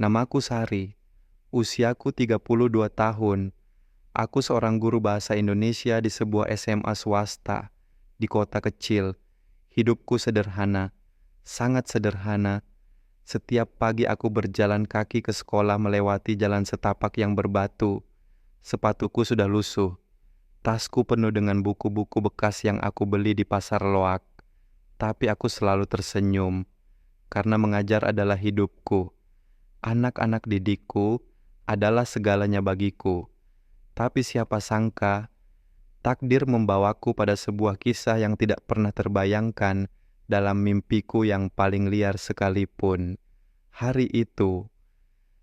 Namaku Sari, usiaku 32 tahun. Aku seorang guru bahasa Indonesia di sebuah SMA swasta di kota kecil. Hidupku sederhana, sangat sederhana. Setiap pagi aku berjalan kaki ke sekolah melewati jalan setapak yang berbatu. Sepatuku sudah lusuh. Tasku penuh dengan buku-buku bekas yang aku beli di pasar loak. Tapi aku selalu tersenyum, karena mengajar adalah hidupku. Anak-anak didikku adalah segalanya bagiku. Tapi siapa sangka, takdir membawaku pada sebuah kisah yang tidak pernah terbayangkan dalam mimpiku yang paling liar sekalipun. Hari itu,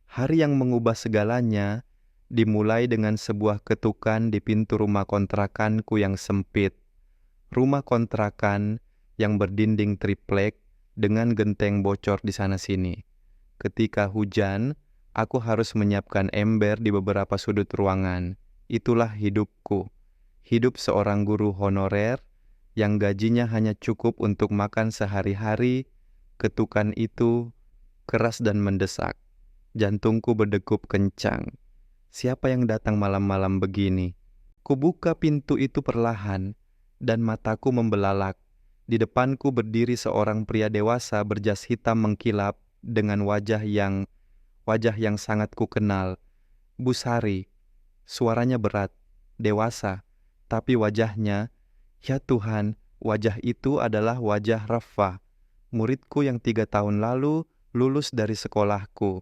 hari yang mengubah segalanya, dimulai dengan sebuah ketukan di pintu rumah kontrakanku yang sempit. Rumah kontrakan yang berdinding triplek dengan genteng bocor di sana-sini. Ketika hujan, aku harus menyiapkan ember di beberapa sudut ruangan. Itulah hidupku. Hidup seorang guru honorer yang gajinya hanya cukup untuk makan sehari-hari. Ketukan itu keras dan mendesak. Jantungku berdegup kencang. Siapa yang datang malam-malam begini? Kubuka pintu itu perlahan, dan mataku membelalak. Di depanku berdiri seorang pria dewasa berjas hitam mengkilap dengan wajah yang sangat kukenal. Bu Sari, suaranya berat, dewasa, tapi wajahnya, ya Tuhan, wajah itu adalah wajah Rafa, muridku yang 3 tahun lalu lulus dari sekolahku.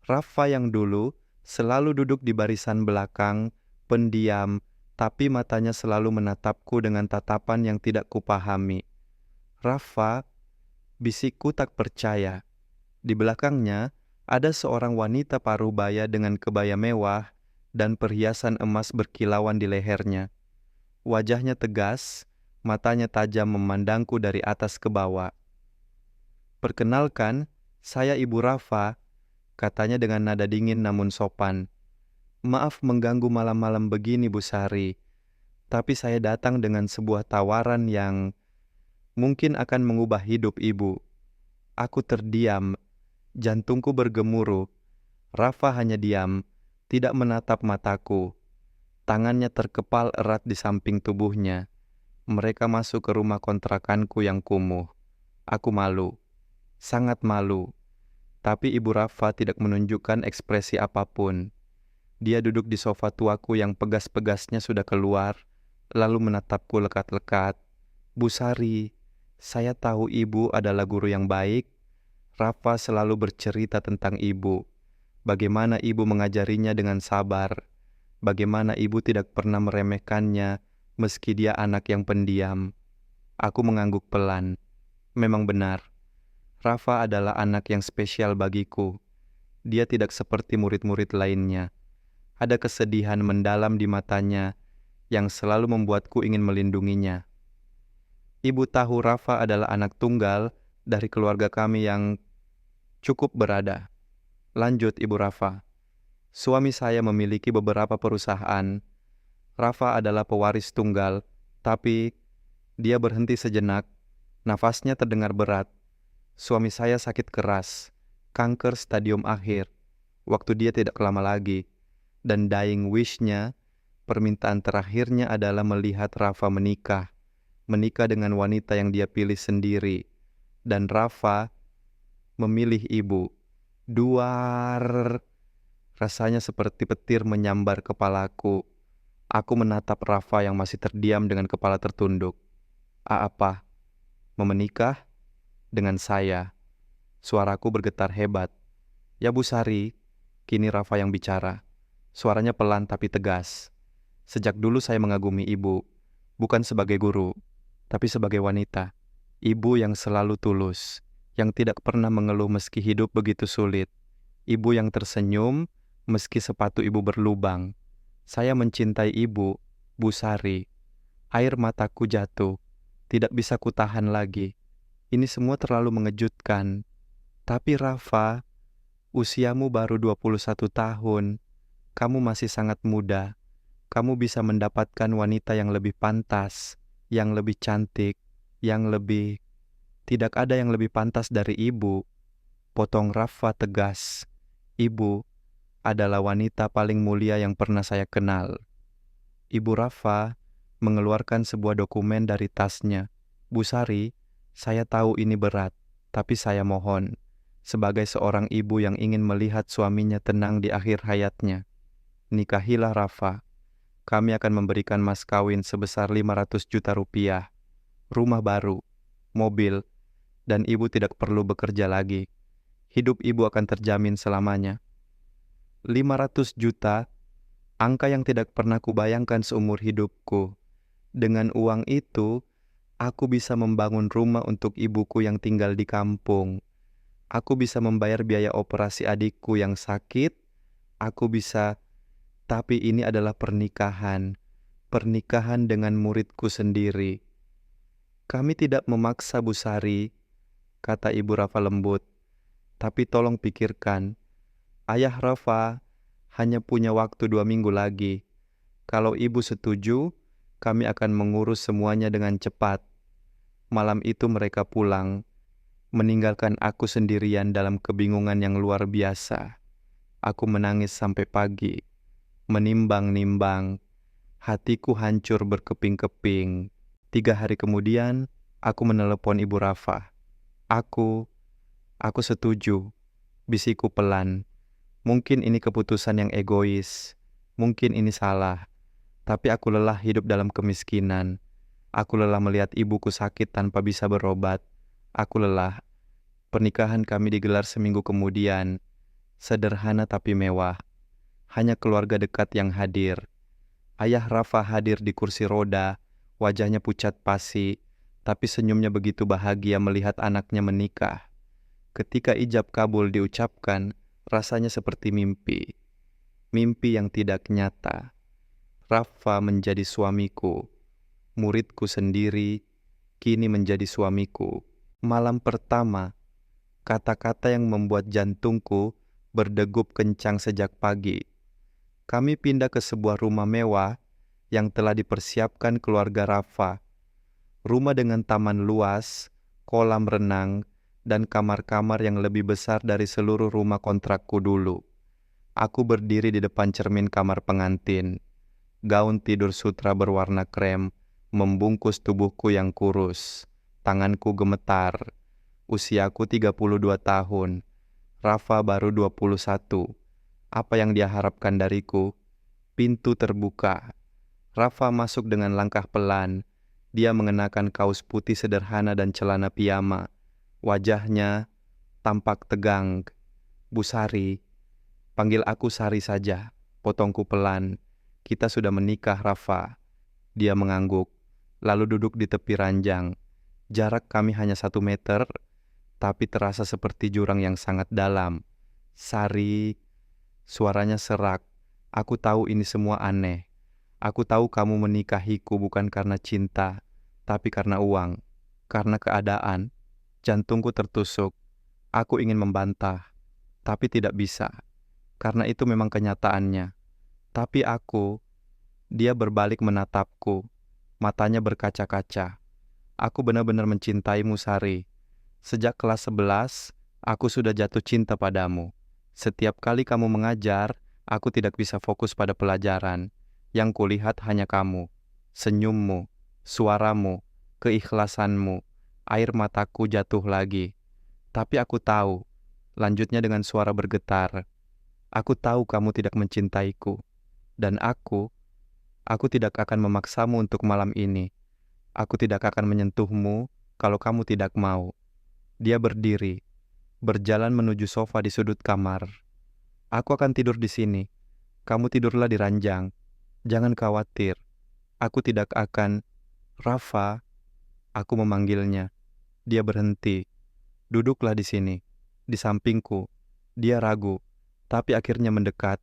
Rafa yang dulu selalu duduk di barisan belakang, pendiam, tapi matanya selalu menatapku dengan tatapan yang tidak kupahami. Rafa, bisikku tak percaya. Di belakangnya ada seorang wanita parubaya dengan kebaya mewah dan perhiasan emas berkilauan di lehernya. Wajahnya tegas, matanya tajam memandangku dari atas ke bawah. "Perkenalkan, saya Ibu Rafa," katanya dengan nada dingin namun sopan. "Maaf mengganggu malam-malam begini, Bu Sari, tapi saya datang dengan sebuah tawaran yang mungkin akan mengubah hidup Ibu." Aku terdiam, jantungku bergemuruh. Rafa hanya diam, tidak menatap mataku. Tangannya terkepal erat di samping tubuhnya. Mereka masuk ke rumah kontrakanku yang kumuh. Aku malu, sangat malu. Tapi Ibu Rafa tidak menunjukkan ekspresi apapun. Dia duduk di sofa tuaku yang pegas-pegasnya sudah keluar, lalu menatapku lekat-lekat. "Bu Sari, saya tahu Ibu adalah guru yang baik." Rafa selalu bercerita tentang Ibu. Bagaimana Ibu mengajarinya dengan sabar. Bagaimana Ibu tidak pernah meremehkannya meski dia anak yang pendiam. Aku mengangguk pelan. Memang benar, Rafa adalah anak yang spesial bagiku. Dia tidak seperti murid-murid lainnya. Ada kesedihan mendalam di matanya yang selalu membuatku ingin melindunginya. Ibu tahu Rafa adalah anak tunggal dari keluarga kami yang cukup berada. Lanjut Ibu Rafa. Suami saya memiliki beberapa perusahaan. Rafa adalah pewaris tunggal, tapi dia berhenti sejenak. Nafasnya terdengar berat. Suami saya sakit keras, kanker stadium akhir, waktu dia tidak lama lagi. Dan dying wish-nya, permintaan terakhirnya adalah melihat Rafa menikah. Menikah dengan wanita yang dia pilih sendiri. Dan Rafa memilih Ibu. Duar. Rasanya seperti petir menyambar kepalaku. Aku menatap Rafa yang masih terdiam dengan kepala tertunduk. Apa? Mau menikah? Dengan saya. Suaraku bergetar hebat. "Ya Bu Sari," kini Rafa yang bicara. Suaranya pelan tapi tegas. "Sejak dulu saya mengagumi Ibu, bukan sebagai guru, tapi sebagai wanita. Ibu yang selalu tulus, yang tidak pernah mengeluh meski hidup begitu sulit. Ibu yang tersenyum meski sepatu Ibu berlubang. Saya mencintai Ibu, Bu Sari." Air mataku jatuh, tidak bisa kutahan lagi. Ini semua terlalu mengejutkan. Tapi Rafa, usiamu baru 21 tahun. Kamu masih sangat muda. Kamu bisa mendapatkan wanita yang lebih pantas, yang lebih cantik, yang lebih... Tidak ada yang lebih pantas dari Ibu. Potong Rafa tegas. Ibu adalah wanita paling mulia yang pernah saya kenal. Ibu Rafa mengeluarkan sebuah dokumen dari tasnya. Bu Sari, saya tahu ini berat, tapi saya mohon, sebagai seorang ibu yang ingin melihat suaminya tenang di akhir hayatnya, nikahilah Rafa. Kami akan memberikan mas kawin sebesar 500 juta rupiah, rumah baru, mobil, dan ibu tidak perlu bekerja lagi. Hidup ibu akan terjamin selamanya. 500 juta, angka yang tidak pernah kubayangkan seumur hidupku. Dengan uang itu, aku bisa membangun rumah untuk ibuku yang tinggal di kampung. Aku bisa membayar biaya operasi adikku yang sakit. Aku bisa, tapi ini adalah pernikahan. Pernikahan dengan muridku sendiri. Kami tidak memaksa Bu Sari, kata Ibu Rafa lembut. Tapi tolong pikirkan, Ayah Rafa hanya punya waktu 2 minggu lagi. Kalau ibu setuju, kami akan mengurus semuanya dengan cepat. Malam itu mereka pulang, meninggalkan aku sendirian dalam kebingungan yang luar biasa. Aku menangis sampai pagi, menimbang-nimbang. Hatiku hancur berkeping-keping. 3 hari kemudian, aku menelepon Ibu Rafa. Aku setuju, bisikku pelan. Mungkin ini keputusan yang egois, mungkin ini salah, tapi aku lelah hidup dalam kemiskinan. Aku lelah melihat ibuku sakit tanpa bisa berobat. Aku lelah. Pernikahan kami digelar seminggu kemudian. Sederhana tapi mewah. Hanya keluarga dekat yang hadir. Ayah Rafa hadir di kursi roda, wajahnya pucat pasi, tapi senyumnya begitu bahagia melihat anaknya menikah. Ketika ijab kabul diucapkan, rasanya seperti mimpi. Mimpi yang tidak nyata. Rafa menjadi suamiku. Muridku sendiri kini menjadi suamiku. Malam pertama, kata-kata yang membuat jantungku berdegup kencang sejak pagi. Kami pindah ke sebuah rumah mewah yang telah dipersiapkan keluarga Rafa. Rumah dengan taman luas, kolam renang, dan kamar-kamar yang lebih besar dari seluruh rumah kontrakku dulu. Aku berdiri di depan cermin kamar pengantin. Gaun tidur sutra berwarna krem membungkus tubuhku yang kurus. Tanganku gemetar. Usiaku 32 tahun. Rafa baru 21. Apa yang dia harapkan dariku? Pintu terbuka. Rafa masuk dengan langkah pelan. Dia mengenakan kaos putih sederhana dan celana piyama. Wajahnya tampak tegang. Bu Sari, panggil aku Sari saja, potongku pelan. Kita sudah menikah, Rafa. Dia mengangguk, lalu duduk di tepi ranjang. Jarak kami hanya 1 meter, tapi terasa seperti jurang yang sangat dalam. Sari, suaranya serak. Aku tahu ini semua aneh. Aku tahu kamu menikahiku bukan karena cinta, tapi karena uang, karena keadaan. Jantungku tertusuk. Aku ingin membantah, tapi tidak bisa, karena itu memang kenyataannya. Tapi dia berbalik menatapku, matanya berkaca-kaca. Aku benar-benar mencintaimu, Sari. Sejak kelas 11, aku sudah jatuh cinta padamu. Setiap kali kamu mengajar, aku tidak bisa fokus pada pelajaran. Yang kulihat hanya kamu, senyummu, suaramu, keikhlasanmu. Air mataku jatuh lagi. Tapi aku tahu, lanjutnya dengan suara bergetar. Aku tahu kamu tidak mencintaiku. Dan aku tidak akan memaksamu untuk malam ini. Aku tidak akan menyentuhmu kalau kamu tidak mau. Dia berdiri, berjalan menuju sofa di sudut kamar. Aku akan tidur di sini. Kamu tidurlah di ranjang. Jangan khawatir. Aku tidak akan... Rafa, aku memanggilnya. Dia berhenti. Duduklah di sini, di sampingku. Dia ragu, tapi akhirnya mendekat.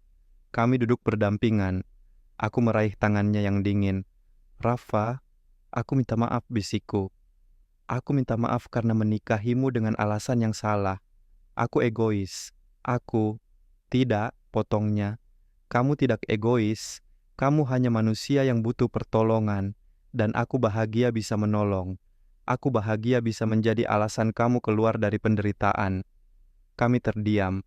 Kami duduk berdampingan. Aku meraih tangannya yang dingin. Rafa, aku minta maaf, bisikku. Aku minta maaf karena menikahimu dengan alasan yang salah. Aku egois. Tidak, potongnya. Kamu tidak egois. Kamu hanya manusia yang butuh pertolongan. Dan aku bahagia bisa menolong. Aku bahagia bisa menjadi alasan kamu keluar dari penderitaan. Kami terdiam.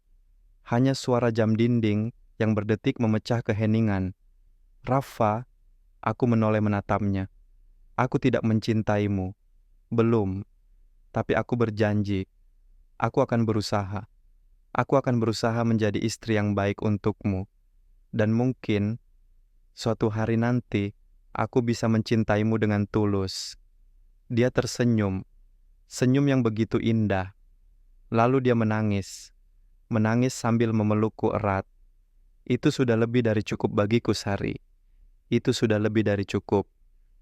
Hanya suara jam dinding yang berdetik memecah keheningan. Rafa, aku menoleh menatapnya. Aku tidak mencintaimu. Belum, tapi aku berjanji. Aku akan berusaha. Aku akan berusaha menjadi istri yang baik untukmu. Dan mungkin suatu hari nanti aku bisa mencintaimu dengan tulus. Dia tersenyum, senyum yang begitu indah. Lalu dia menangis, menangis sambil memelukku erat. Itu sudah lebih dari cukup bagiku, Sari. Itu sudah lebih dari cukup.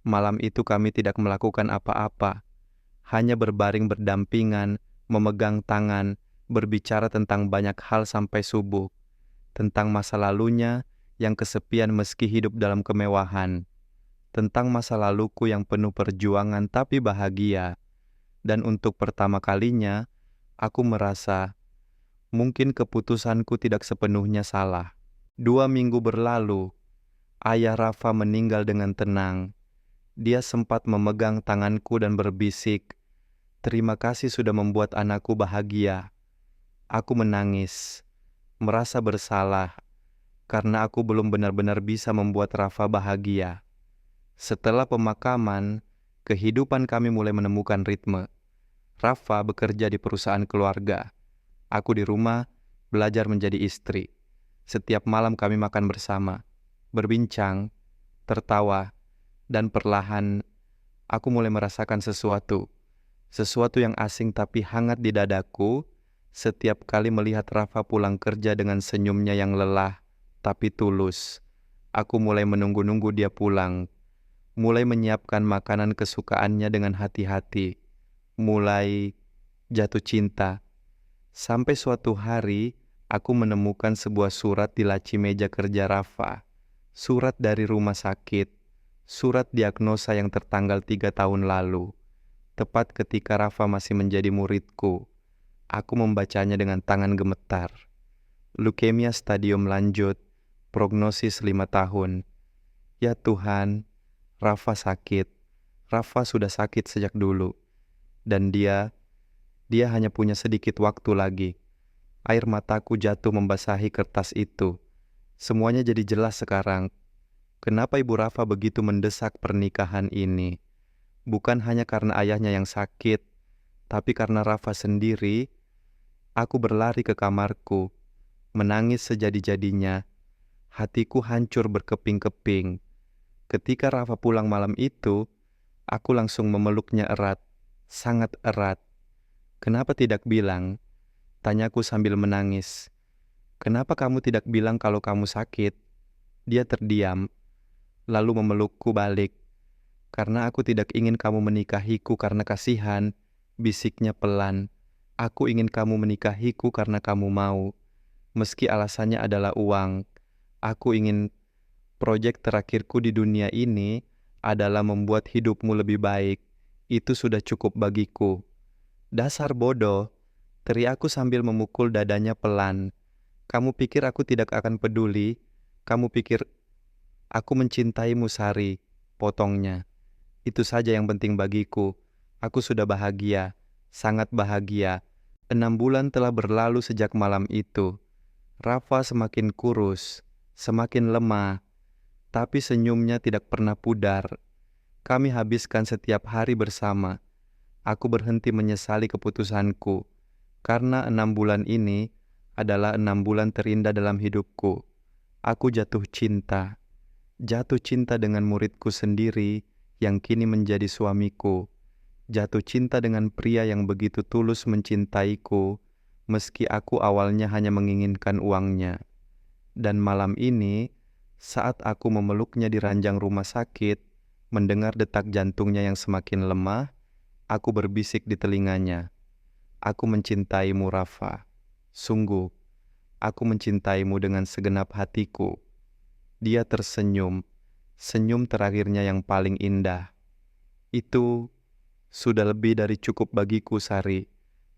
Malam itu kami tidak melakukan apa-apa, hanya berbaring berdampingan, memegang tangan, berbicara tentang banyak hal sampai subuh, tentang masa lalunya yang kesepian meski hidup dalam kemewahan, tentang masa laluku yang penuh perjuangan tapi bahagia. Dan untuk pertama kalinya, aku merasa mungkin keputusanku tidak sepenuhnya salah. 2 minggu berlalu, ayah Rafa meninggal dengan tenang. Dia sempat memegang tanganku dan berbisik, "Terima kasih sudah membuat anakku bahagia." Aku menangis, merasa bersalah, karena aku belum benar-benar bisa membuat Rafa bahagia. Setelah pemakaman, kehidupan kami mulai menemukan ritme. Rafa bekerja di perusahaan keluarga. Aku di rumah, belajar menjadi istri. Setiap malam kami makan bersama, berbincang, tertawa, dan perlahan aku mulai merasakan sesuatu. Sesuatu yang asing tapi hangat di dadaku setiap kali melihat Rafa pulang kerja dengan senyumnya yang lelah tapi tulus. Aku mulai menunggu-nunggu dia pulang, mulai menyiapkan makanan kesukaannya dengan hati-hati, mulai jatuh cinta. Sampai suatu hari, aku menemukan sebuah surat di laci meja kerja Rafa. Surat dari rumah sakit, surat diagnosa yang tertanggal 3 tahun lalu. Tepat ketika Rafa masih menjadi muridku, aku membacanya dengan tangan gemetar. Leukemia stadium lanjut, prognosis 5 tahun. Ya Tuhan, Rafa sakit. Rafa sudah sakit sejak dulu. Dan dia hanya punya sedikit waktu lagi. Air mataku jatuh membasahi kertas itu. Semuanya jadi jelas sekarang. Kenapa Ibu Rafa begitu mendesak pernikahan ini? Bukan hanya karena ayahnya yang sakit, tapi karena Rafa sendiri. Aku berlari ke kamarku, menangis sejadi-jadinya. Hatiku hancur berkeping-keping. Ketika Rafa pulang malam itu, aku langsung memeluknya erat, sangat erat. "Kenapa tidak bilang?" tanyaku sambil menangis. "Kenapa kamu tidak bilang kalau kamu sakit?" Dia terdiam, lalu memelukku balik. "Karena aku tidak ingin kamu menikahiku karena kasihan," bisiknya pelan. "Aku ingin kamu menikahiku karena kamu mau. Meski alasannya adalah uang. Aku ingin proyek terakhirku di dunia ini adalah membuat hidupmu lebih baik. Itu sudah cukup bagiku." "Dasar bodoh," teriakku sambil memukul dadanya pelan. "Kamu pikir aku tidak akan peduli? Kamu pikir aku mencintaimu, Sari?" potongnya. "Itu saja yang penting bagiku. Aku sudah bahagia, sangat bahagia." 6 bulan telah berlalu sejak malam itu. Rafa semakin kurus, semakin lemah, tapi senyumnya tidak pernah pudar. Kami habiskan setiap hari bersama. Aku berhenti menyesali keputusanku, karena 6 bulan ini adalah 6 bulan terindah dalam hidupku. Aku jatuh cinta dengan muridku sendiri yang kini menjadi suamiku. Jatuh cinta dengan pria yang begitu tulus mencintaiku, meski aku awalnya hanya menginginkan uangnya. Dan malam ini, saat aku memeluknya di ranjang rumah sakit, mendengar detak jantungnya yang semakin lemah, aku berbisik di telinganya, "Aku mencintaimu, Rafa. Sungguh, aku mencintaimu dengan segenap hatiku." Dia tersenyum, senyum terakhirnya yang paling indah. "Itu sudah lebih dari cukup bagiku, Sari.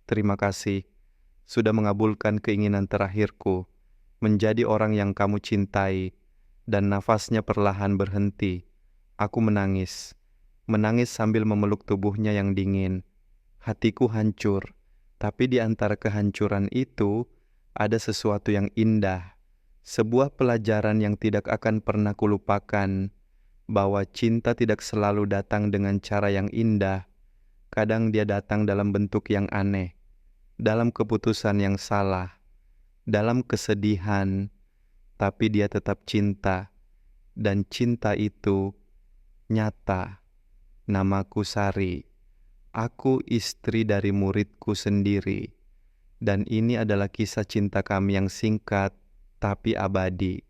Terima kasih sudah mengabulkan keinginan terakhirku, menjadi orang yang kamu cintai." Dan nafasnya perlahan berhenti. Aku menangis, menangis sambil memeluk tubuhnya yang dingin. Hatiku hancur, tapi di antara kehancuran itu, Ada sesuatu yang indah, sebuah pelajaran yang tidak akan pernah kulupakan, bahwa cinta tidak selalu datang dengan cara yang indah. Kadang dia datang dalam bentuk yang aneh, dalam keputusan yang salah, dalam kesedihan, tapi dia tetap cinta. Dan cinta itu nyata. Namaku Sari. Aku istri dari muridku sendiri. Dan ini adalah kisah cinta kami yang singkat tapi abadi.